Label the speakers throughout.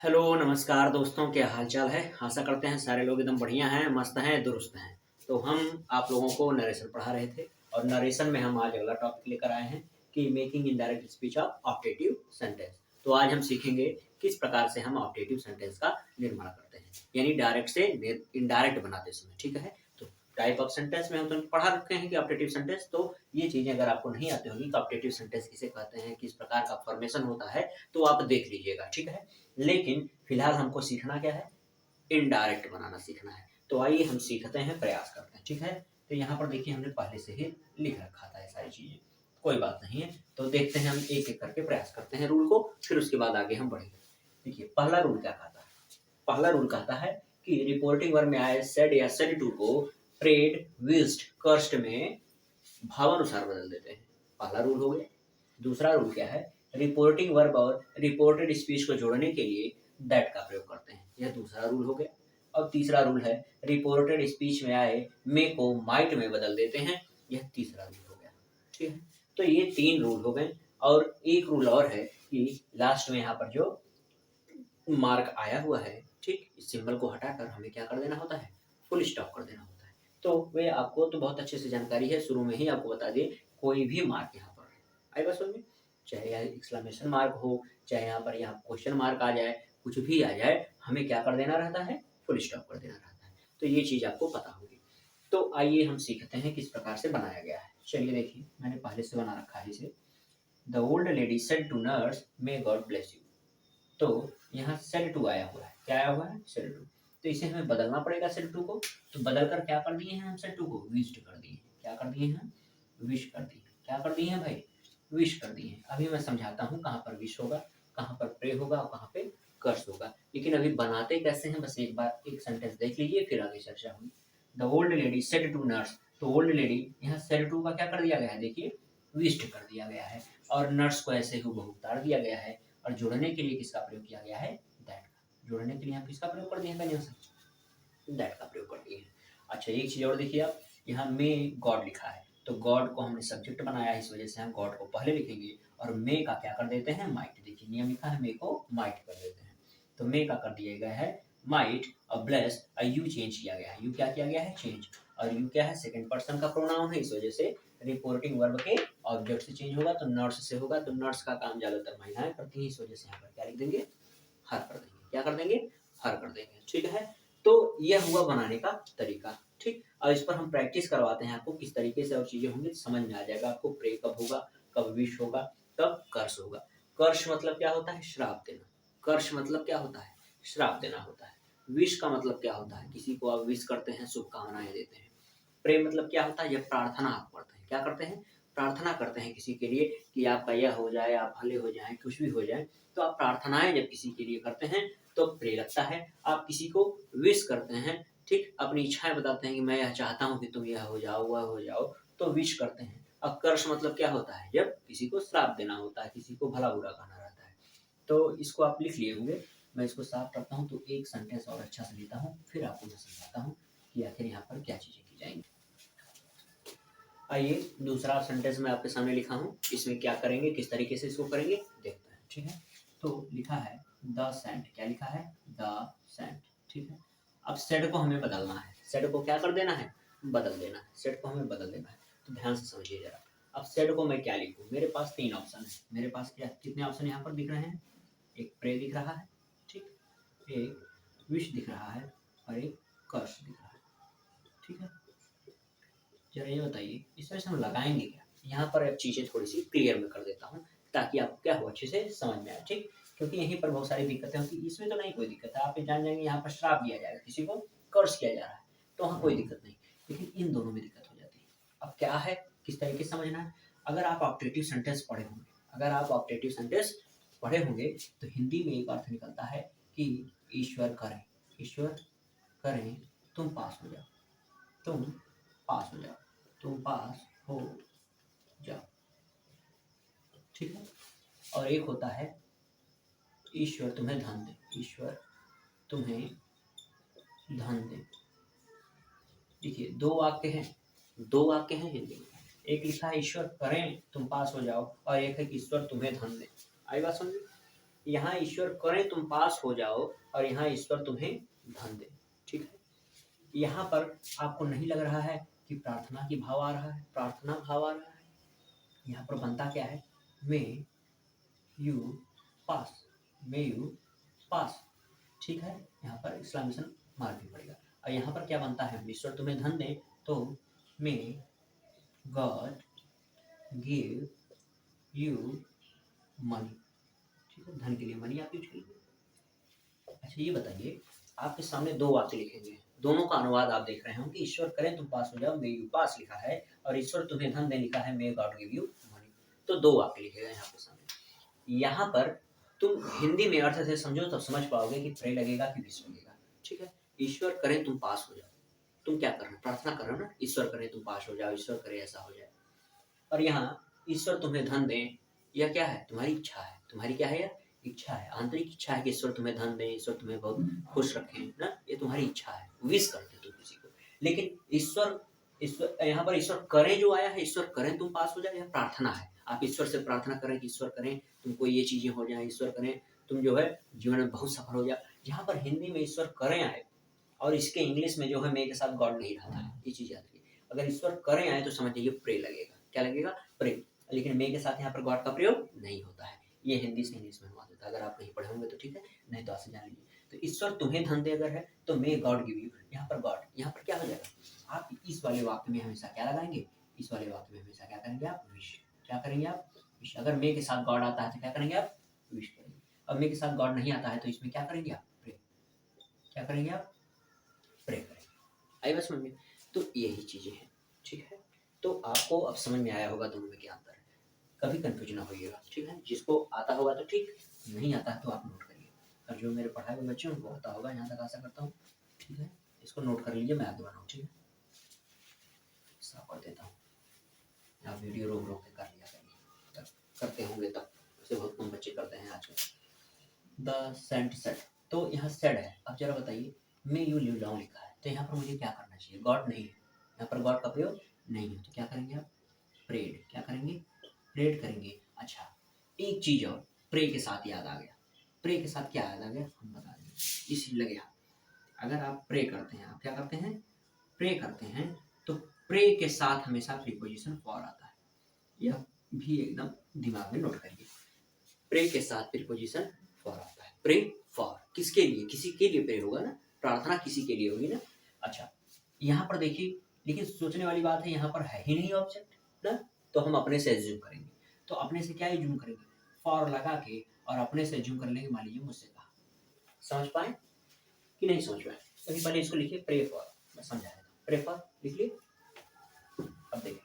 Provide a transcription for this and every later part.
Speaker 1: Hello नमस्कार दोस्तों, क्या हाल चाल है। आशा करते हैं सारे लोग एकदम बढ़िया हैं, मस्त हैं, दुरुस्त हैं। तो हम आप लोगों को नरेशन पढ़ा रहे थे और नरेशन में हम आज अगला टॉपिक लेकर आए हैं कि making indirect speech of optative sentence. तो आज हम सीखेंगे किस प्रकार से हम ऑप्टेटिव सेंटेंस का निर्माण करते हैं, यानी डायरेक्ट से इनडायरेक्ट बनाते समय। ठीक है, तो टाइप ऑफ सेंटेंस में हम तो पढ़ा रखे हैं कि ऑप्टेटिव सेंटेंस, तो ये चीजें अगर आपको नहीं आती होगी कि ऑप्टेटिव सेंटेंस किसे कहते हैं, किस प्रकार का फॉर्मेशन होता है, तो आप देख लीजिएगा। ठीक है, लेकिन फिलहाल हमको सीखना क्या है, इनडायरेक्ट बनाना सीखना है। तो आइए हम सीखते हैं, प्रयास करते हैं। ठीक है, तो यहाँ पर देखिए हमने पहले से ही लिख रखा था ये सारी चीजें, कोई बात नहीं है। तो देखते हैं, हम एक एक करके प्रयास करते हैं रूल को, फिर उसके बाद आगे हम बढ़ेंगे। देखिए पहला रूल क्या कहता है। पहला रूल कहता है कि रिपोर्टिंग वर्ब में आए सेड या सेड टू को प्रेड विज्ड कर्स्ट में भावानुसार बदल देते हैं। पहला रूल हो गया। दूसरा रूल क्या है, रिपोर्टिंग वर्ब और रिपोर्टेड स्पीच को जोड़ने के लिए दैट का प्रयोग करते हैं। यह दूसरा रूल हो गया। अब तीसरा रूल है, रिपोर्टेड स्पीच में आए मे को माइट में बदल देते हैं। यह तीसरा रूल हो गया। ठीक है, तो ये तीन रूल हो गए। और एक रूल और है कि लास्ट में यहाँ पर जो मार्क आया हुआ है, ठीक, इस सिंबल को हटाकर हमें क्या कर देना होता है, फुल स्टॉप कर देना होता है। तो वे आपको तो बहुत अच्छे से जानकारी है, शुरू में ही आपको बता दिए, कोई भी मार्क यहाँ पर आई बस समझ में, चाहे यहाँ एक्सक्लेमेशन मार्क हो, चाहे यहाँ पर यहाँ क्वेश्चन मार्क आ जाए, कुछ भी आ जाए, हमें क्या कर देना रहता है, फुल स्टॉप कर देना रहता है। तो ये चीज आपको पता होगी। तो आइए हम सीखते हैं किस प्रकार से बनाया गया है। चलिए देखिए, मैंने पहले से बना रखा है इसे। The old lady said to nurse, may God bless you. तो यहाँ सेल टू आया हुआ है, क्या आया हुआ है, सेल टू। तो इसे हमें बदलना पड़ेगा सेल टू को। तो बदल कर क्या कर दिए हैं हम, सेल टू को विश्ड कर दिए हैं। क्या कर दिए हैं, विश कर दिए। क्या कर दिए हैं भाई, विश कर दिए हैं। अभी मैं समझाता हूँ कहाँ पर विश होगा, कहाँ पर प्रे होगा और कहाँ पे कर्स होगा। लेकिन अभी बनाते कैसे हैं, बस एक बार एक सेंटेंस देख लीजिए, फिर आगे चर्चा होगी। The old lady said to nurse, तो ओल्ड लेडी यहाँ सेल टू का क्या कर दिया गया है, देखिए विश्ड कर दिया गया है। और नर्स को ऐसे ही बहु उतार दिया गया है। और जोड़ने के लिए किसका प्रयोग किया गया है, दैट का। जोड़ने के लिए हम किसका प्रयोग कर दिए हैं, दैट का प्रयोग कर दिए हैं। अच्छा एक चीज और देखिए आप, यहाँ मे गॉड लिखा है, तो गॉड को हमने सब्जेक्ट बनाया है, इस वजह से हम गॉड को पहले लिखेंगे और मे का क्या कर देते हैं, माइट। देखिए नियम लिखा है, मे को माइट कर देते हैं। तो मे का कर दिया गया है माइट, और ब्लेस यू चेंज किया गया है। यू क्या किया गया है, चेंज। और यू क्या है, सेकंड पर्सन का प्रोनाउन है, इस वजह से रिपोर्टिंग वर्ब के ऑब्जेक्ट से चेंज होगा, तो नर्स से होगा। तो नर्स का काम ज्यादातर महिलाएं करती हैं, इस वजह से यहाँ पर क्या लिख देंगे, हर कर देंगे। क्या कर देंगे, हर कर देंगे। ठीक है, तो यह हुआ बनाने का तरीका। ठीक, और इस पर हम प्रैक्टिस करवाते हैं आपको, किस तरीके से और चीजें होंगी समझ में आ जाएगा आपको। प्रे कब होगा, कब विश होगा, कब कर्ष होगा। कर्ष मतलब क्या होता है, श्राप देना। कर्ष मतलब क्या होता है, श्राप देना होता है। विश का मतलब क्या होता है, किसी को आप विश करते हैं, शुभकामनाएं देते हैं। प्रे मतलब क्या होता है, यह प्रार्थना आप करते हैं। क्या करते हैं, प्रार्थना करते हैं किसी के लिए कि आपका यह हो जाए, आप भले हो जाए, कुछ भी हो जाए। तो आप प्रार्थनाएं जब किसी के लिए करते हैं तो प्रे लगता है। आप किसी को विश करते हैं, ठीक, अपनी इच्छाएं बताते हैं कि मैं यह चाहता हूं कि तुम यह हो जाओ, वह हो जाओ, तो विश करते हैं। अब कर्ष मतलब क्या होता है, जब किसी को श्राप देना होता है, किसी को भला बुरा कहना रहता है। तो इसको आप लिख लिए होंगे। मैं इसको साफ करता हूँ, तो एक सेंटेंस और अच्छा से लेता हूँ, फिर आपको मैं समझाता हूँ कि आखिर यहाँ पर क्या चीजें की जाएंगी। आइए दूसरा सेंटेंस मैं आपके सामने लिखा हूँ, इसमें क्या करेंगे, किस तरीके से इसको करेंगे देखते हैं। ठीक है, तो लिखा है द सेंट। क्या लिखा है, द सेंट। ठीक है, अब सेट को हमें बदलना है। सेट को क्या कर देना है, बदल देना है। सेट को हमें बदल देना है, तो ध्यान से समझिए जरा। अब सेट को मैं क्या लिखूँ, मेरे पास तीन ऑप्शन है। मेरे पास क्या, कितने ऑप्शन यहाँ पर दिख रहे हैं, एक प्रे दिख रहा है, ठीक, एक विश दिख रहा है, और एक कर्स दिख रहा है। ठीक है, जरा ये बताइए इसमें से हम लगाएंगे क्या। यहाँ पर अब चीजें थोड़ी सी क्लियर में कर देता हूँ, ताकि आपको क्या हो, अच्छे से समझ में आए। ठीक, क्योंकि यहीं पर बहुत सारी दिक्कतें होती है। इसमें तो नहीं कोई दिक्कत है, आप ये जान जाएंगे यहाँ पर श्राप दिया जाएगा, किसी को कर्ज किया जा रहा है, तो वहाँ कोई दिक्कत नहीं। लेकिन इन दोनों में दिक्कत हो जाती है। अब क्या है, किस तरीके से समझना है। अगर आप ऑप्टेटिव सेंटेंस पढ़े होंगे, अगर आप ऑप्टेटिव सेंटेंस पढ़े होंगे, तो हिंदी में एक अर्थ निकलता है कि ईश्वर करें, ईश्वर करें तुम पास हो जाओ, तुम पास हो जाओ, तुम पास हो जाओ। ठीक है, और एक होता है ईश्वर तुम्हें धन दे, ईश्वर तुम्हें धन दे। देखिए दो वाक्य हैं, दो वाक्य हैं हिंदी में। एक लिखा है ईश्वर करें तुम पास हो जाओ, और एक है कि ईश्वर तुम्हें धन दे। आई बात समझ। यहाँ ईश्वर करें तुम पास हो जाओ और यहाँ ईश्वर तुम्हें धन दे। ठीक है, यहाँ पर आपको नहीं लग रहा है कि प्रार्थना की भाव आ रहा है, प्रार्थना भाव आ रहा है। यहाँ पर बनता क्या है, may you pass, may you pass. ठीक है, यहाँ पर एक्सक्लेमेशन मार्क भी पड़ेगा। और यहाँ पर क्या बनता है, ईश्वर तुम्हें धन दे, तो may God give you money. ठीक है, धन के लिए मनी आप यूज करिए। अच्छा ये बताइए, आपके सामने दो वाक्य लिखेंगे, दोनों का अनुवाद आप देख रहे होंगे। ईश्वर करें तुम पास हो जाओ, मे यू पास लिखा है, और ईश्वर तुम्हें धन दे लिखा है, may God give you money. तो दो वाक्य लिखे गए यहाँ पे सामने। यहाँ पर तुम हिंदी में अर्थ से समझो तब समझ पाओगे कि प्रे लगेगा कि विश लगेगा। ठीक है, ईश्वर करें तुम पास हो जाओ, तुम क्या कर रहे हो, प्रार्थना कर रहे हो ना, ईश्वर करे तुम पास हो जाओ, ईश्वर करे ऐसा हो जाए। और यहाँ ईश्वर तुम्हें धन दें, यह क्या है, तुम्हारी इच्छा है। तुम्हारी क्या है, इच्छा है, आंतरिक इच्छा है कि ईश्वर तुम्हें धन दें, ईश्वर तुम्हें बहुत खुश रखें ना, ये तुम्हारी इच्छा है, विश करते तुम किसी को। लेकिन ईश्वर ईश्वर यहाँ पर ईश्वर करें जो आया है, ईश्वर करें तुम पास हो जाए, यह प्रार्थना है। आप ईश्वर से प्रार्थना करें कि ईश्वर करें तुमको ये चीजें हो जाए, ईश्वर करें तुम जो है जीवन में बहुत सफल हो जाए। जहाँ पर हिंदी में ईश्वर करें आए और इसके इंग्लिश में जो है मे के साथ गॉड नहीं रहता है, ये चीज याद रखिए। अगर ईश्वर करें आए तो समझ जाइए प्रे लगेगा। क्या लगेगा, प्रे। लेकिन मे के साथ यहाँ पर गॉड का प्रयोग नहीं होता है। ये हिंदी से इंग्लिश में अनुवाद होता है। अगर आप नहीं पढ़े होंगे तो ठीक है, नहीं तो आपसे जान लीजिए। तो ईश्वर तुम्हें धन दे अगर है तो मे गॉड गिव यू, यहाँ पर गॉड, यहाँ पर क्या हो जाएगा, आप इस वाले वाक्य में हमेशा क्या लगाएंगे, इस वाले वाक्य में हमेशा क्या करेंगे आप, विश। क्या करेंगे आप, विश। अगर मे के साथ गॉड आता है तो क्या करेंगे आप, विश करेंगे। अब मे के साथ गॉड नहीं आता है तो इसमें क्या करेंगे आप, प्रे। क्या करेंगे आप, प्रे करेंगे। आई बात समझ में। तो यही चीजें हैं। ठीक है, तो आपको अब समझ में आया होगा दोनों में क्या अंतर है। कभी कंफ्यूज ना होइएगा। ठीक है, जिसको आता होगा तो ठीक, नहीं आता है तो आप नोट करिए। और जो मेरे पढ़ाए हुए बच्चे हैं उनको आता होगा, यहाँ तक आशा करता हूँ। ठीक है, इसको नोट कर लीजिए, मैं आगे बढ़ाऊँ। ठीक है, साफ कर देता हूँ, आप वीडियो रोक रोक के कर लिया करिए, करते होंगे तब, उसे बहुत कम बच्चे करते हैं आजकल। द सेंट सेट, तो यहाँ सेड है। अब जरा बताइए, मे यू लिव लॉन्ग लिखा है, तो यहाँ पर मुझे क्या करना चाहिए, गॉड नहीं है, यहाँ पर गॉड का प्रयोग नहीं है, तो क्या करेंगे आप, प्रेड। क्या करेंगे, प्रेड करेंगे। अच्छा एक चीज और, प्रे के साथ याद आ गया, प्रे के साथ क्या याद आ गया, हम बता देंगे, इसलिए लगे हाथ। अगर आप प्रे करते हैं, आप क्या करते हैं, प्रे करते हैं, तो प्रे के साथ हमेशा प्रीपोजिशन फॉर आता है। यह भी एकदम दिमाग में नोट करिए, प्रे के साथ प्रीपोजिशन फॉर आता है। प्रे फॉर, किसके लिए, किसी के लिए प्रे होगा ना, प्रार्थना किसी के लिए होगी ना। अच्छा यहाँ पर देखिए, लेकिन सोचने वाली बात है, यहाँ पर है ही नहीं ऑब्जेक्ट ना, तो हम अपने से एज्यूम करेंगे। तो अपने से क्या एज्यूम करेंगे, फॉर लगा के, और अपने से एज्यूम कर लेंगे, मान लीजिए मुझसे कहा। समझ पाए कि नहीं समझ पाए, तो पहले इसको लिखिए, प्रे फॉर, मैं समझा देता हूँ। प्रे फॉर लिख लिए, अब देखिए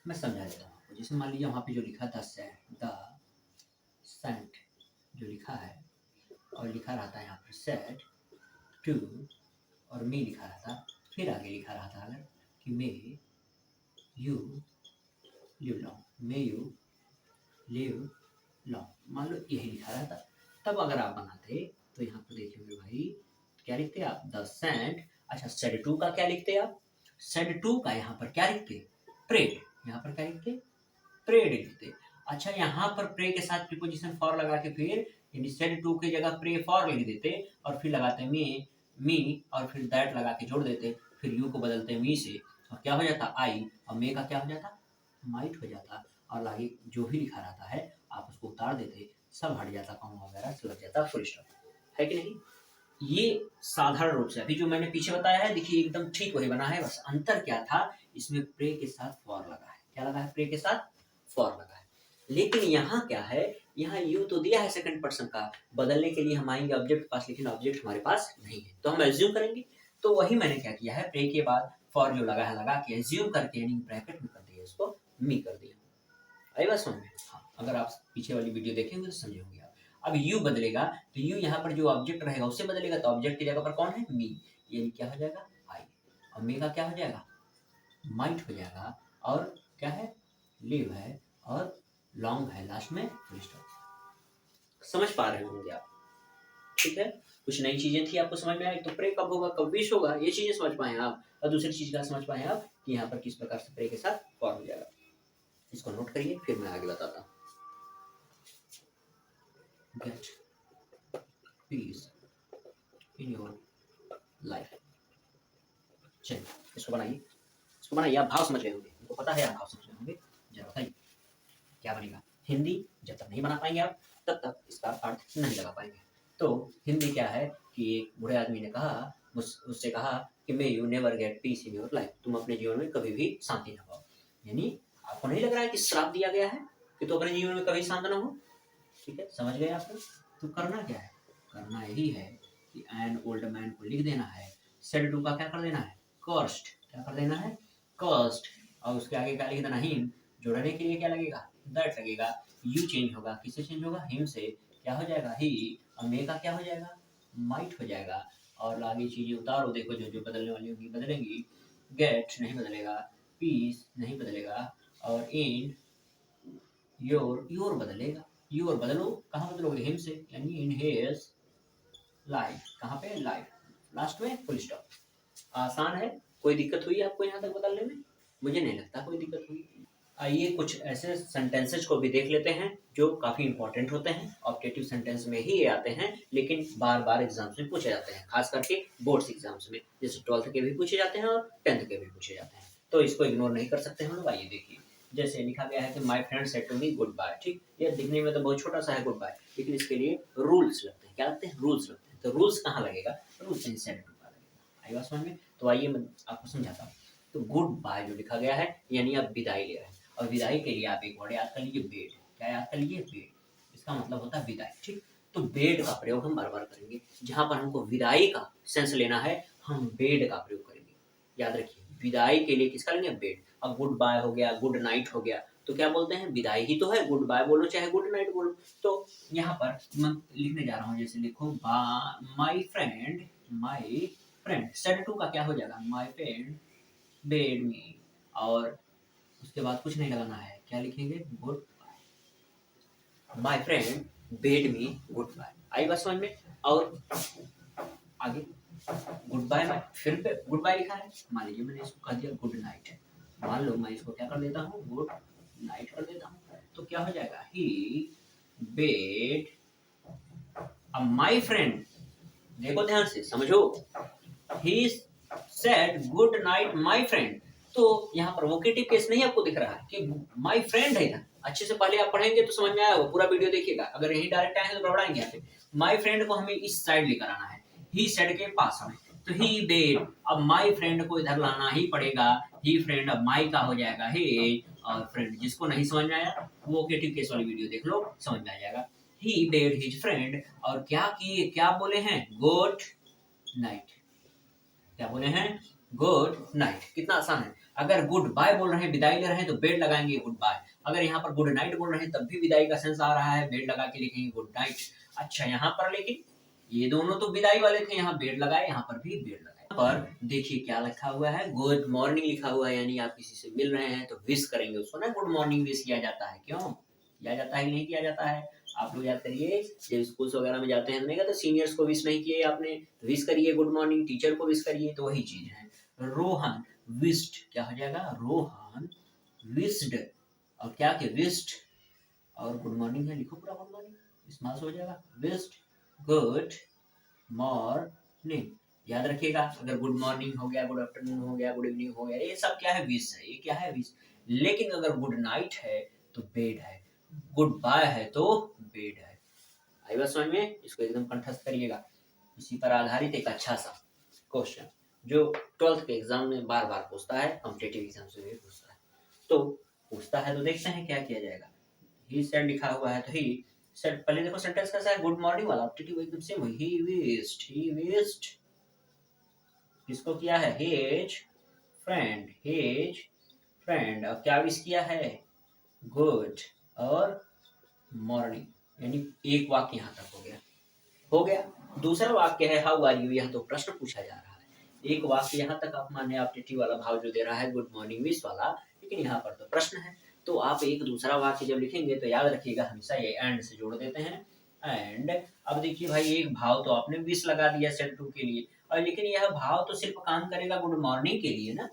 Speaker 1: मैं समझा देता हूँ आपको। जैसे मान लीजिए वहाँ पे जो लिखा था द सेंट जो लिखा है, और लिखा रहता है यहाँ पर सेट टू, और मे लिखा रहता, फिर आगे लिखा रहता अगर कि may you live long, may you live long, मान लो यही लिखा रहता, तब अगर आप बनाते तो यहाँ पर देखिए भाई क्या लिखते आप, द सेंट। अच्छा सेड टू का क्या लिखते आप, सेड टू का यहाँ पर क्या लिखते, प्रेड। यहाँ पर क्या लिखते, प्रेड लिखते। अच्छा यहाँ पर प्रे के साथ प्रीपोजिशन फॉर लगा के फिर सेड टू की जगह प्रे फॉर लिख देते, और फिर लगाते मी, और फिर दैट लगा के जोड़ देते, फिर यू को बदलते मी से, और क्या हो जाता आई, और मे का क्या हो जाता, माइट हो जाता, और आगे जो भी लिखा रहता है आप उसको उतार देते, सब हट जाता, कॉमा वगैरह लग जाता, फुल स्टॉप। है कि नहीं। ये साधारण रूप से अभी जो मैंने पीछे बताया है, देखिए एकदम ठीक वही बना है, बस अंतर क्या था, इसमें प्रे के साथ फॉर लगा है। क्या लगा है, प्रे के साथ फॉर लगा है। लेकिन यहाँ क्या है, यहाँ यू तो दिया है सेकंड पर्सन का, बदलने के लिए हम आएंगे ऑब्जेक्ट पास, लेकिन ऑब्जेक्ट हमारे पास नहीं है, तो हम एज्यूम करेंगे। तो वही मैंने क्या किया है, प्रे के बाद फॉर जो लगा है लगा के एज्यूम करके, यानी ब्रैकेट में कर दिया, इसको मी कर दिया। आई बात समझ में। हाँ, अगर आप पीछे वाली वीडियो देखेंगे तो समझे होंगे आप। अब यू बदलेगा तो यू यहाँ पर जो ऑब्जेक्ट रहेगा उससे बदलेगा, तो ऑब्जेक्ट की जगह पर कौन है, मी, यानी क्या हो जाएगा, आई, और मे का क्या हो जाएगा, माइट हो जाएगा, और क्या है, लिव है, और लॉन्ग है लास्ट में, फुल स्टॉप। समझ पा रहे होंगे आप। ठीक है, कुछ नई चीजें थी आपको समझ में आई, तो प्रे कब होगा, कब विश होगा, ये चीजें समझ पाए आप। और दूसरी चीज का समझ पाए आप कि यहाँ पर किस प्रकार से प्रे के साथ फॉर हो जाएगा। इसको नोट करिए, फिर मैं आगे बताता हूँ। Gate piece in your life. चलिए इसको बनाइए। आप भाव समझ गए होंगे, उनको पता है आप भाव समझ गए होंगे। जरा बताइए क्या बनेगा। हिंदी जब तक नहीं बना पाएंगे आप तब तक इसका अर्थ नहीं लगा पाएंगे। तो हिंदी क्या है कि एक बूढ़े आदमी ने कहा, उससे कहा कि may you never get piece in your life, तुम अपने जीवन में कभी भी शांति न पाओ। यानी आपको नहीं लग रहा है कि श्राप दिया गया है कि तो अपने जीवन में कभी शांत ना हो। ठीक है, समझ गए आप। तो करना क्या है, करना यही है कि एन ओल्ड मैन को लिख देना है, सेड टू का क्या कर देना है, कॉस्ट, क्या कर देना है, कॉस्ट, और उसके आगे क्या लिख देना, हिम, जोड़ने के लिए क्या लगेगा, दैट लगेगा, यू चेंज होगा, किससे चेंज होगा, हिम से, क्या हो जाएगा, ही, और मे का क्या हो जाएगा, माइट हो जाएगा, और आगे चीजें उतारो, देखो जो जो बदलने वाली होगी बदलेंगी, गेट नहीं बदलेगा, पीस नहीं बदलेगा, और इन योर बदलेगा, योर बदलो, कहाँ बदलोगे, हिम से, यानी इन हिज लाइफ, कहाँ पे, लाइफ, लास्ट में फुल स्टॉप। आसान है, कोई दिक्कत हुई आपको यहाँ तक बदलने में, मुझे नहीं लगता कोई दिक्कत हुई। आइए कुछ ऐसे सेंटेंसेस को भी देख लेते हैं जो काफी इंपॉर्टेंट होते हैं, ऑब्जेक्टिव सेंटेंस में ही ये आते हैं, लेकिन बार बार एग्जाम्स में पूछे जाते हैं, खास करके बोर्ड्स एग्जाम्स में, जैसे 12th के भी पूछे जाते हैं और 10th के भी पूछे जाते हैं, तो इसको इग्नोर नहीं कर सकते हम लोग। आइए देखिए, जैसे लिखा गया है कि my friend said to me goodbye. ठीक, ये दिखने में तो बहुत छोटा सा है गुड बाय, लेकिन इसके लिए रूल्स लगते हैं, क्या लगते हैं, रूल्स लगते हैं। तो रूल्स कहाँ लगेगा, रूल्स इन सेड टू का लगेगा। आई बात समझ में। तो आइए मैं आपको समझाता हूँ। तो गुड बाय जो लिखा गया है यानी आप विदाई ले रहे हैं, और विदाई के लिए आप एक वर्ड याद कर लीजिए, बेड। क्या याद कर लीजिए, बेड, इसका मतलब होता है विदाई। ठीक, तो बेड का प्रयोग हम बार बार करेंगे, जहां पर हमको विदाई का सेंस लेना है हम बेड का प्रयोग करेंगे। याद रखिए, विदाई के लिए किसका लेंगे, बेड। अब गुड बाय हो गया, गुड नाइट हो गया, तो क्या बोलते हैं, विदाई ही तो है, गुड बाय बोलो चाहे गुड नाइट बोलो। तो यहाँ पर मैं लिखने जा रहा हूँ, जैसे लिखो माई फ्रेंड सेड टू का क्या हो जाएगा, माई फ्रेंड बेड मी, और उसके बाद कुछ नहीं लगाना है, क्या लिखेंगे, goodbye, my friend bade me goodbye. आई बात समझ में। और आगे गुड बाय में फिर गुड बाय लिखा है, मान लीजिए मैंने इसको कह दिया गुड नाइट, मान लो मैं इसको क्या कर देता हूँ, गुड नाइट कर देता हूँ, तो क्या हो जाएगा, ही बेड माई फ्रेंड, देखो ध्यान से समझो, he said good night my friend. तो यहाँ पर वोकेटिव केस नहीं आपको दिख रहा है कि माई फ्रेंड है ना, अच्छे से पहले आप पढ़ेंगे तो समझ में आएगा, पूरा वीडियो देखिएगा, अगर यही डायरेक्ट आए हैं तो गड़बड़ाएंगे यहाँ पे। माई फ्रेंड को हमें इस साइड लेकर आना है, ही सेड के पास हमें, तो ही बेड, अब माई फ्रेंड को इधर लाना ही पड़ेगा, ही फ्रेंड अब माई का हो जाएगा ही, और फ्रेंड, जिसको नहीं समझ में आया वो वोकेटिव केस वाली वीडियो देख लो, समझ में आ जाएगा। ही बेड हिज फ्रेंड, और क्या किए, क्या बोले हैं, गुड नाइट, क्या बोले हैं, गुड नाइट। कितना आसान है, अगर गुड बाय बोल रहे हैं, विदाई ले रहे हैं, तो बेड लगाएंगे गुड बाय, अगर यहाँ पर गुड नाइट बोल रहे हैं तब भी विदाई का सेंस आ रहा है, बेड लगा के लिखेंगे गुड नाइट। अच्छा, यहाँ पर लेकिन ये दोनों तो विदाई वाले थे, यहाँ बेड लगाए, यहाँ पर भी बेड लगाए। पर देखिए क्या लिखा हुआ है, गुड मॉर्निंग लिखा हुआ है, यानी आप किसी से मिल रहे हैं तो विश करेंगे उसको ना, गुड मॉर्निंग विश किया जाता है, क्यों किया जाता है, नहीं किया जाता है, आप लोग याद करिए, जब स्कूल वगैरह में जाते हैं, हमने कहा तो सीनियर्स को विश नहीं किए आपने, विश करिए गुड मॉर्निंग, टीचर को विश करिए, तो वही चीज है। रोहन विस्ड, क्या हो जाएगा, रोहन विस्ड, और क्या के विस्ड, और गुड मॉर्निंग है, लिखो पूरा गुड मॉर्निंग, स्मॉल हो जाएगा, विस्ड गुड मॉर्निंग। याद रखिएगा, अगर गुड मॉर्निंग हो गया, गुड आफ्टरनून हो गया, गुड इवनिंग हो गया, ये सब क्या है, विश है, ये क्या है, विश। लेकिन अगर गुड नाइट है तो बेड है, गुड बाय है तो बेड है। आई बात समझ में, इसको एकदम कंठस्थ करिएगा। इसी पर आधारित एक अच्छा सा क्वेश्चन जो 12th के एग्जाम में बार बार पूछता है, कॉम्पिटिटिव एग्जाम से भी पूछता है, तो पूछता है, तो देखते हैं क्या किया जाएगा। ही सेड लिखा हुआ है, तो ही सेड, पहले देखो सेंटेंस कैसा है, गुड मॉर्निंग वाला, ऑब्जेक्टिव एकदम सेम है, ही विश्ड किसको किया है, हिज फ्रेंड, और क्या विश किया है, गुड और मॉर्निंग, यानी एक वाक्य यहाँ तक हो गया। दूसरा वाक्य है हाउ आर यू, यहाँ तो प्रश्न पूछा जा रहा है, एक वाक्य यहाँ तक आप माने ऑब्जेक्टिव वाला भाव जो दे रहा है गुड मॉर्निंग विश वाला, लेकिन यहाँ पर तो प्रश्न है, तो आप एक दूसरा वाक्य जब लिखेंगे तो याद रखिएगा हमेशा ये एंड से जोड़ देते हैं, एंड। अब देखिए भाई, एक भाव तो आपने विश लगा दिया सेट टू के लिए, और लेकिन यह भाव तो सिर्फ काम करेगा गुड मॉर्निंग के लिए ना,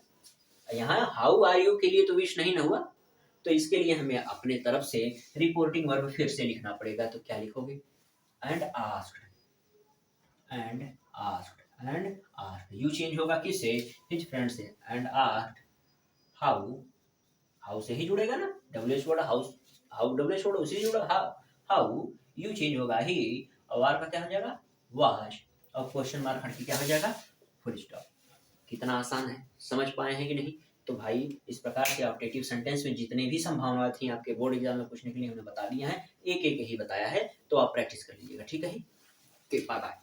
Speaker 1: यहाँ हाउ आर यू के लिए तो विश नहीं ना हुआ, तो इसके लिए हमें अपने तरफ से रिपोर्टिंग वर्ब फिर से लिखना पड़ेगा, तो क्या लिखोगे, and asked, and asked, and asked. You change होगा किससे? हिज फ्रेंड से। एंड आस्क्ड हाउ, हाउ से ही जुड़ेगा ना, WH word house, how WH word उसी से जुड़ा। हाउ, हाउ यू चेंज होगा ही, और आर का क्या हो जाएगा? वाज, और क्वेश्चन मार्क हट के क्या हो जाएगा? Full stop. कितना आसान है, समझ पाए हैं कि नहीं? तो भाई इस प्रकार के ऑप्टेटिव सेंटेंस में जितने भी संभावनाएं थी आपके बोर्ड एग्जाम में पूछने के लिए हमने बता दिया है, एक एक ही बताया है, तो आप प्रैक्टिस कर लीजिएगा, ठीक है? Bye bye.